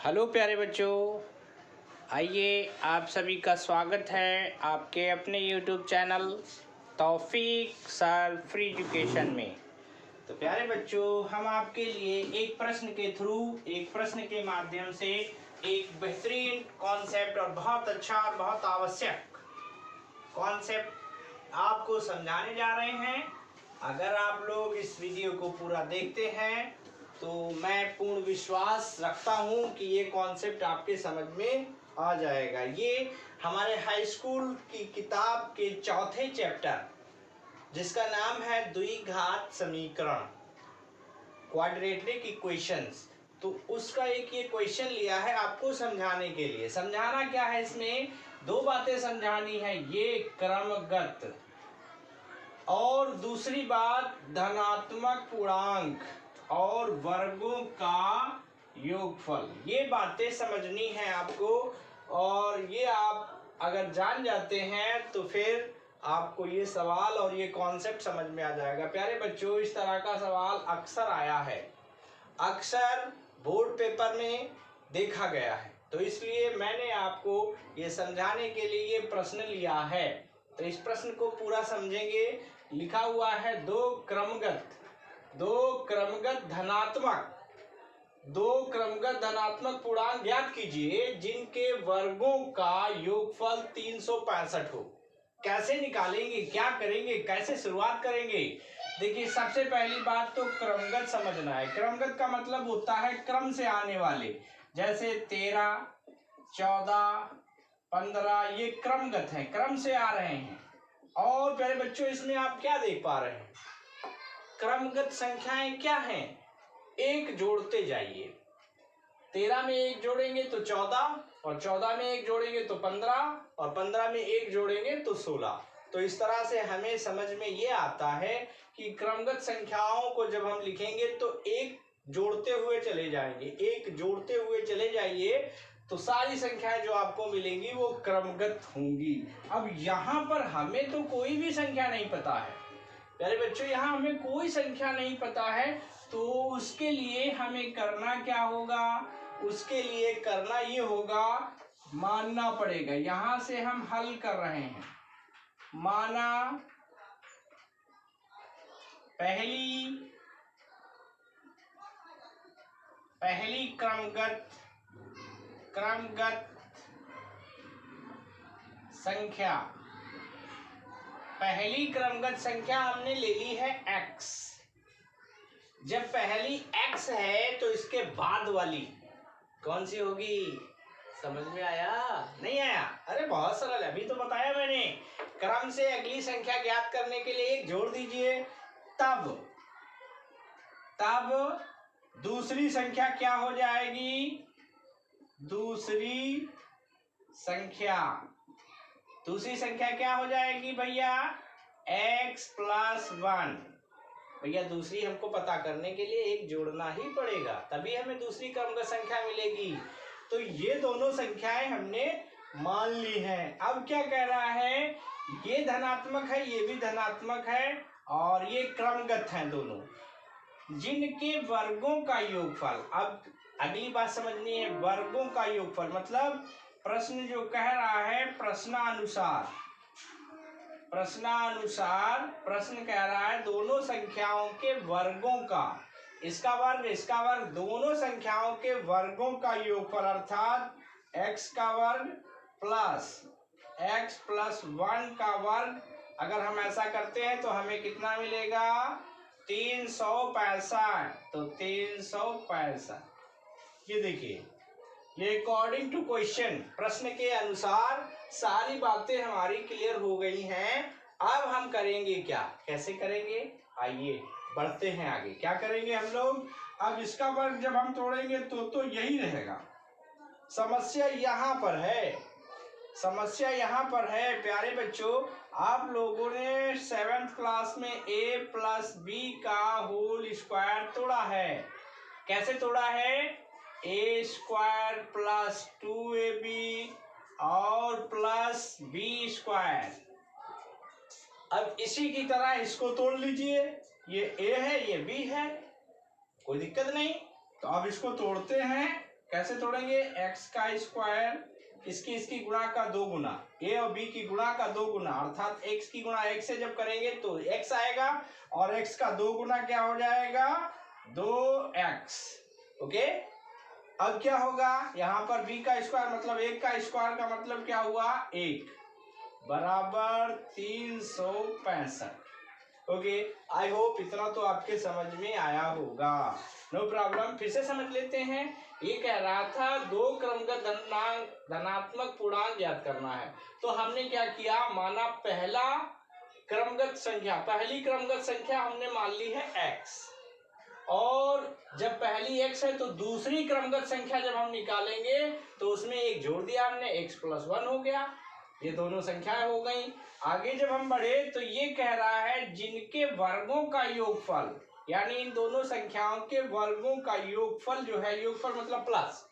Hello प्यारे बच्चों, आइए आप सभी का स्वागत है आपके अपने यूट्यूब चैनल तौफीक सर फ्री एजुकेशन में। तो प्यारे बच्चों, हम आपके लिए एक प्रश्न के माध्यम से एक बेहतरीन कॉन्सेप्ट और बहुत अच्छा और बहुत आवश्यक कॉन्सेप्ट आपको समझाने जा रहे हैं। अगर आप लोग इस वीडियो को पूरा देखते हैं तो मैं पूर्ण विश्वास रखता हूं कि ये कॉन्सेप्ट आपके समझ में आ जाएगा। ये हमारे हाई स्कूल की किताब के चौथे चैप्टर, जिसका नाम है द्विघात समीकरण, क्वाड्रेटिक इक्वेशंस, तो उसका एक ये क्वेश्चन लिया है आपको समझाने के लिए। समझाना क्या है, इसमें दो बातें समझानी है, ये क्रमगत और दूसरी बात धनात्मक पूर्णांक और वर्गों का योगफल। ये बातें समझनी है आपको, और ये आप अगर जान जाते हैं तो फिर आपको ये सवाल और ये कॉन्सेप्ट समझ में आ जाएगा। प्यारे बच्चों, इस तरह का सवाल अक्सर आया है, अक्सर बोर्ड पेपर में देखा गया है, तो इसलिए मैंने आपको ये समझाने के लिए ये प्रश्न लिया है। तो इस प्रश्न को पूरा समझेंगे। लिखा हुआ है दो क्रमगत धनात्मक पूर्णांक ज्ञात कीजिए जिनके वर्गों का योगफल 365 हो। कैसे निकालेंगे, क्या करेंगे, कैसे शुरुआत करेंगे? देखिए, सबसे पहली बात तो क्रमगत समझना है। क्रमगत का मतलब होता है क्रम से आने वाले, जैसे 13, 14, 15, ये क्रमगत है, क्रम से आ रहे हैं। और प्यारे बच्चों, इसमें आप क्या देख पा रहे हैं, क्रमगत संख्याएं क्या हैं? एक जोड़ते जाइए, 13 में एक जोड़ेंगे तो 14, और 14 में एक जोड़ेंगे तो 15, और 15 में एक जोड़ेंगे तो 16। तो इस तरह से हमें समझ में ये आता है कि क्रमगत संख्याओं को जब हम लिखेंगे तो एक जोड़ते हुए चले जाएंगे, एक जोड़ते हुए चले जाइए, तो सारी संख्याएं जो आपको मिलेंगी वो क्रमगत होंगी। अब यहाँ पर हमें तो कोई भी संख्या नहीं पता है प्यारे बच्चों, यहाँ हमें कोई संख्या नहीं पता है, तो उसके लिए हमें करना क्या होगा? उसके लिए करना ये होगा, मानना पड़ेगा। यहाँ से हम हल कर रहे हैं, माना पहली क्रमगत संख्या, पहली क्रमगत संख्या हमने ले ली है x। जब पहली x है तो इसके बाद वाली कौन सी होगी? समझ में आया? नहीं आया? अरे बहुत सरल है, अभी तो बताया मैंने। क्रम से अगली संख्या ज्ञात करने के लिए एक जोड़ दीजिए, तब दूसरी संख्या क्या हो जाएगी? दूसरी संख्या क्या हो जाएगी भैया? x + 1। भैया दूसरी हमको पता करने के लिए एक जोड़ना ही पड़ेगा, तभी हमें दूसरी क्रमगत संख्या मिलेगी। तो ये दोनों संख्याएं हमने मान ली हैं। अब क्या कह रहा है, ये धनात्मक है, ये भी धनात्मक है, और ये क्रमगत हैं दोनों, जिनके वर्गों का योगफल। अब अगली बात समझनी है, वर्गों का योगफल मतलब प्रश्न जो कह रहा है, प्रश्नानुसार प्रश्न कह रहा है दोनों संख्याओं के वर्गों का, इसका वर्ग दोनों संख्याओं के वर्गों का योगफल, अर्थात x का वर्ग प्लस x + 1 का वर्ग। अगर हम ऐसा करते हैं तो हमें कितना मिलेगा? 365। तो 365, ये देखिए, ये अकॉर्डिंग टू क्वेश्चन, प्रश्न के अनुसार सारी बातें हमारी क्लियर हो गई हैं। अब हम करेंगे क्या, कैसे करेंगे? आइए बढ़ते हैं आगे। क्या करेंगे हम लोग? अब इसका वर्ग जब हम तोड़ेंगे तो यही रहेगा। समस्या यहाँ पर है प्यारे बच्चों, आप लोगों ने 7th क्लास में a + b का होल स्क्वायर तोड़ा है। कैसे तोड़ा है? a² + 2ab और प्लस b²। अब इसी की तरह इसको तोड़ लीजिए, ये a है, ये b है, कोई दिक्कत नहीं। तो अब इसको तोड़ते हैं, कैसे तोड़ेंगे? x का स्क्वायर इसकी गुणा का 2 गुना, a और b की गुणा का 2 गुना, अर्थात x की गुणा x से जब करेंगे तो x आएगा और x का 2 गुना क्या हो जाएगा? 2x। ओके, अब क्या होगा? यहाँ पर b का स्क्वायर मतलब 1 का स्क्वायर का मतलब क्या हुआ? 1 बराबर 365। ओके, आई होप इतना तो आपके समझ में आया होगा। नो प्रॉब्लम, फिर से समझ लेते हैं। ये कह रहा था दो क्रमगत धनात्मक पूर्णांक ज्ञात करना है। तो हमने क्या किया? माना पहली क्रमगत संख्या हमने मान ली है x, और जब पहली x है तो दूसरी क्रमगत संख्या जब हम निकालेंगे तो उसमें एक जोड़ दिया हमने, x+1 हो गया। ये दोनों संख्याएं हो गई। आगे जब हम बढ़े तो ये कह रहा है जिनके वर्गों का योगफल, यानी इन दोनों संख्याओं के वर्गों का योगफल जो है, योगफल मतलब प्लस,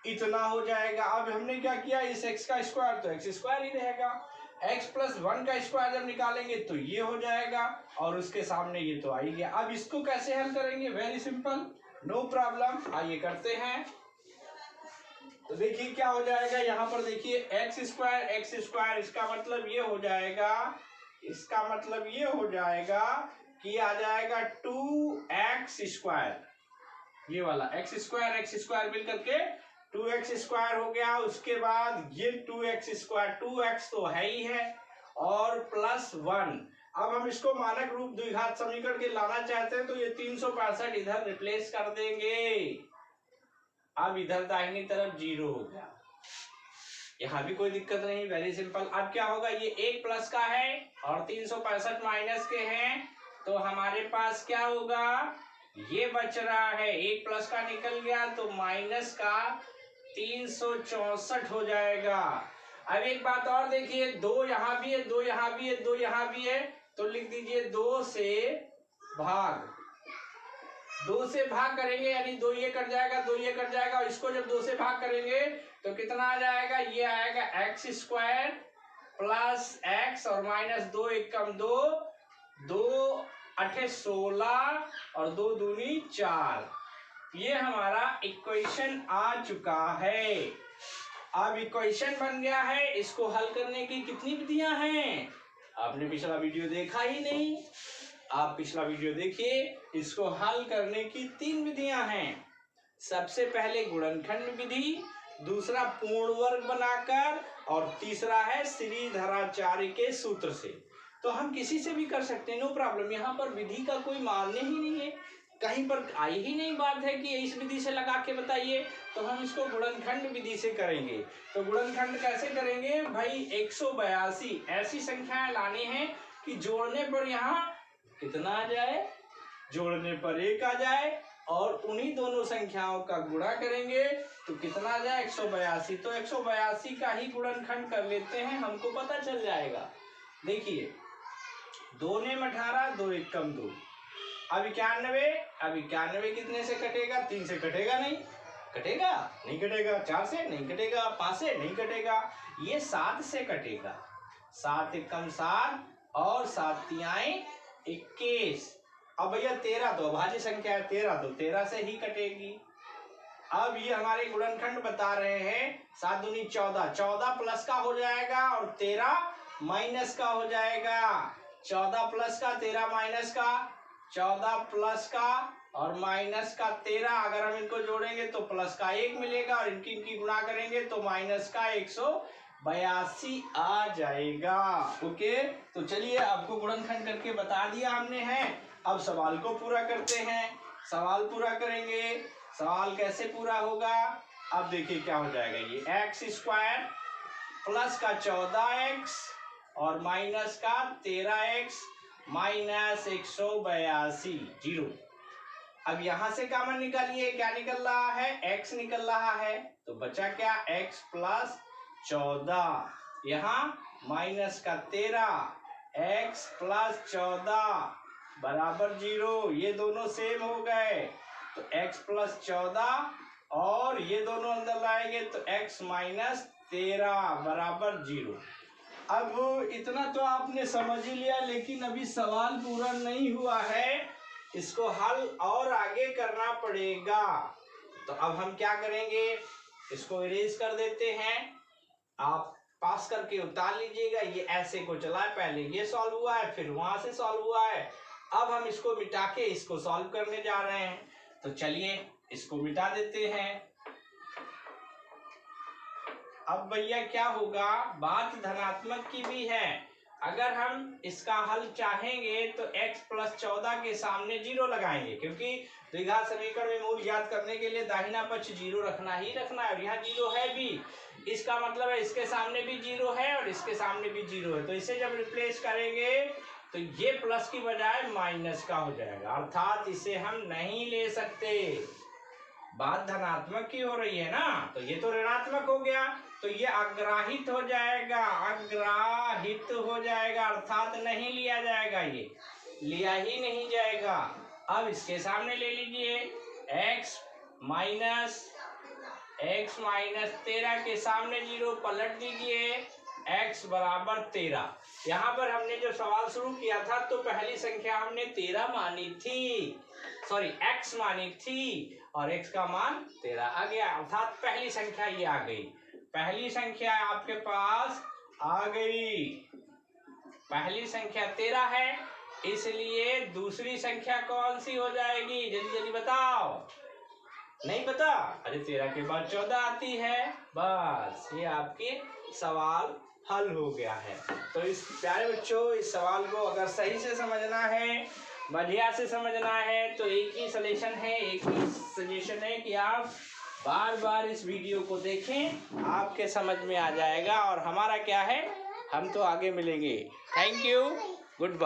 इतना हो जाएगा। अब हमने क्या किया? इस x का स्क्वायर तो x स्क्वायर ही रहेगा, x+1 का स्क्वायर जब निकालेंगे तो ये हो जाएगा, और उसके सामने ये तो आ ही गया। अब इसको कैसे हल करेंगे? वेरी सिंपल, नो प्रॉब्लम, आइए करते हैं। तो देखिए क्या हो जाएगा, यहाँ पर देखिए x स्क्वायर, इसका मतलब ये हो जाएगा, कि आ जाएगा 2x स्क्वायर, ये वाला x स्क्वायर मिल करके 2x स्क्वायर हो गया। उसके बाद ये 2x स्क्वायर, 2x तो है ही है, और +1। अब हम इसको मानक रूप द्विघात समीकरण के लाना चाहते हैं तो ये 365 इधर रिप्लेस कर देंगे। अब इधर दाहिनी तरफ 0 हो गया, यहाँ भी कोई दिक्कत नहीं, वेरी सिंपल। अब क्या होगा? ये 1 प्लस का है और 365 माइनस के हैं, तो हमारे पास क्या होगा? ये बच रहा है, 1 प्लस का निकल गया तो माइनस का 364 हो जाएगा। अब एक बात और देखिए, 2 यहाँ भी है, 2 यहाँ भी है, 2 यहाँ भी है, तो लिख दीजिए 2 से भाग करेंगे, यानी 2 ये कट जाएगा, 2 ये कट जाएगा, और इसको जब 2 से भाग करेंगे तो कितना आ जाएगा? ये आएगा x स्क्वायर प्लस x और माइनस 2 1 कम 2, 2 8 16 और 2 दूनी 4। ये हमारा इक्वेशन आ चुका है। अब इक्वेशन बन गया है, इसको हल करने की कितनी विधियां हैं? आपने पिछला वीडियो देखा ही नहीं, आप पिछला वीडियो देखिए। इसको हल करने की 3 विधियां हैं। सबसे पहले गुणनखंड विधि, दूसरा पूर्ण वर्ग बनाकर, और तीसरा है श्रीधराचार्य के सूत्र से। तो हम किसी से भी कर सकते हैं, नो प्रॉब्लम, यहाँ पर विधि का कोई मान्य ही नहीं है, कहीं पर आई ही नहीं बात है कि इस विधि से लगा के बताइए। तो हम इसको गुणनखंड विधि से करेंगे। तो गुणनखंड कैसे करेंगे भाई? 182 ऐसी संख्याएं लानी है कि जोड़ने पर यहाँ कितना आ जाए? जोड़ने पर 1 आ जाए, और उन्हीं दोनों संख्याओं का गुणा करेंगे तो कितना आ जाए? 182। तो 182 का ही गुणनखंड कर लेते हैं, हमको पता चल जाएगा। देखिए 2 ने 18, 2 1 कम 2, अब 91। अब 91 कितने से कटेगा? 3 से कटेगा नहीं, कटेगा नहीं, कटेगा 4 से नहीं, कटेगा 5 से नहीं, कटेगा ये 7 से कटेगा। 7 1 कम 7 और 7 तियाएं 21। अब भैया 13 तो अभाज्य संख्या है, 13 तो 13 से ही कटेगी। अब ये हमारे गुणनखंड बता रहे हैं, 7 दूनी 14, 14 प्लस का हो जाएगा और 13 माइनस का हो जाएगा। 14 प्लस का, 13 माइनस का, 14 प्लस का और माइनस का 13, अगर हम इनको जोड़ेंगे तो प्लस का 1 मिलेगा, और इनकी गुणा करेंगे तो माइनस का 182 आ जाएगा। ओके, तो चलिए आपको गुणनखंड करके बता दिया हमने है। अब सवाल को पूरा करते हैं। सवाल पूरा करेंगे। सवाल कैसे पूरा होगा? अब देखिए क्या हो जाएगा, ये x स्क्वायर प्लस का 14x और माइनस का 13x माइनस 182 0। अब यहां से कॉमन निकालिए, क्या निकल रहा है? x निकल रहा है, तो बचा क्या? x प्लस 14, यहाँ माइनस का 13, x प्लस 14 बराबर 0। ये दोनों सेम हो गए, तो x प्लस 14 और ये दोनों अंदर लाएंगे तो x माइनस 13 बराबर 0। अब इतना तो आपने समझ ही लिया, लेकिन अभी सवाल पूरा नहीं हुआ है, इसको हल और आगे करना पड़ेगा। तो अब हम क्या करेंगे, इसको इरेज कर देते हैं। आप पास करके उतार लीजिएगा। ये ऐसे को चला है, पहले ये सॉल्व हुआ है, फिर वहां से सॉल्व हुआ है। अब हम इसको मिटा के इसको सॉल्व करने जा रहे हैं। तो चलिए इसको मिटा देते हैं। अब भैया क्या होगा, बात धनात्मक की भी है। अगर हम इसका हल चाहेंगे तो x + 14 के सामने 0 लगाएंगे, क्योंकि द्विघात समीकरण में मूल ज्ञात करने के लिए दाहिना पक्ष 0 रखना ही रखना है, और यहाँ 0 है भी। इसका मतलब है इसके सामने भी 0 है और इसके सामने भी 0 है। तो इसे जब रिप्लेस करेंगे तो ये प्लस की बजाय माइनस का हो जाएगा, अर्थात इसे हम नहीं ले सकते। बात धनात्मक की हो रही है ना, तो ये तो ऋणात्मक हो गया, तो ये अग्राहित हो जाएगा, अग्राहित हो जाएगा, अर्थात नहीं लिया जाएगा, ये लिया ही नहीं जाएगा। अब इसके सामने ले लीजिए x माइनस 13 के सामने 0 पलट दीजिए, x = 13। यहाँ पर हमने जो सवाल शुरू किया था तो पहली संख्या हमने 13 मानी थी, सॉरी x मानी थी, और x का मान 13 आ गया, अर्थात पहली संख्या ये आ गई। पहली संख्या आपके पास आ गई, पहली संख्या 13 है, इसलिए दूसरी संख्या कौन सी हो जाएगी, जल्दी जल्दी बताओ। नहीं पता? अरे 13 के बाद 14 आती है, बस ये आपके सवाल हल हो गया है। तो इस प्यारे बच्चों, इस सवाल को अगर सही से समझना है, बढ़िया से समझना है, तो एक ही सजेशन है, एक ही सजेशन है कि आप बार बार इस वीडियो को देखें, आपके समझ में आ जाएगा। और हमारा क्या है, हम तो आगे मिलेंगे। Thank you, good bye.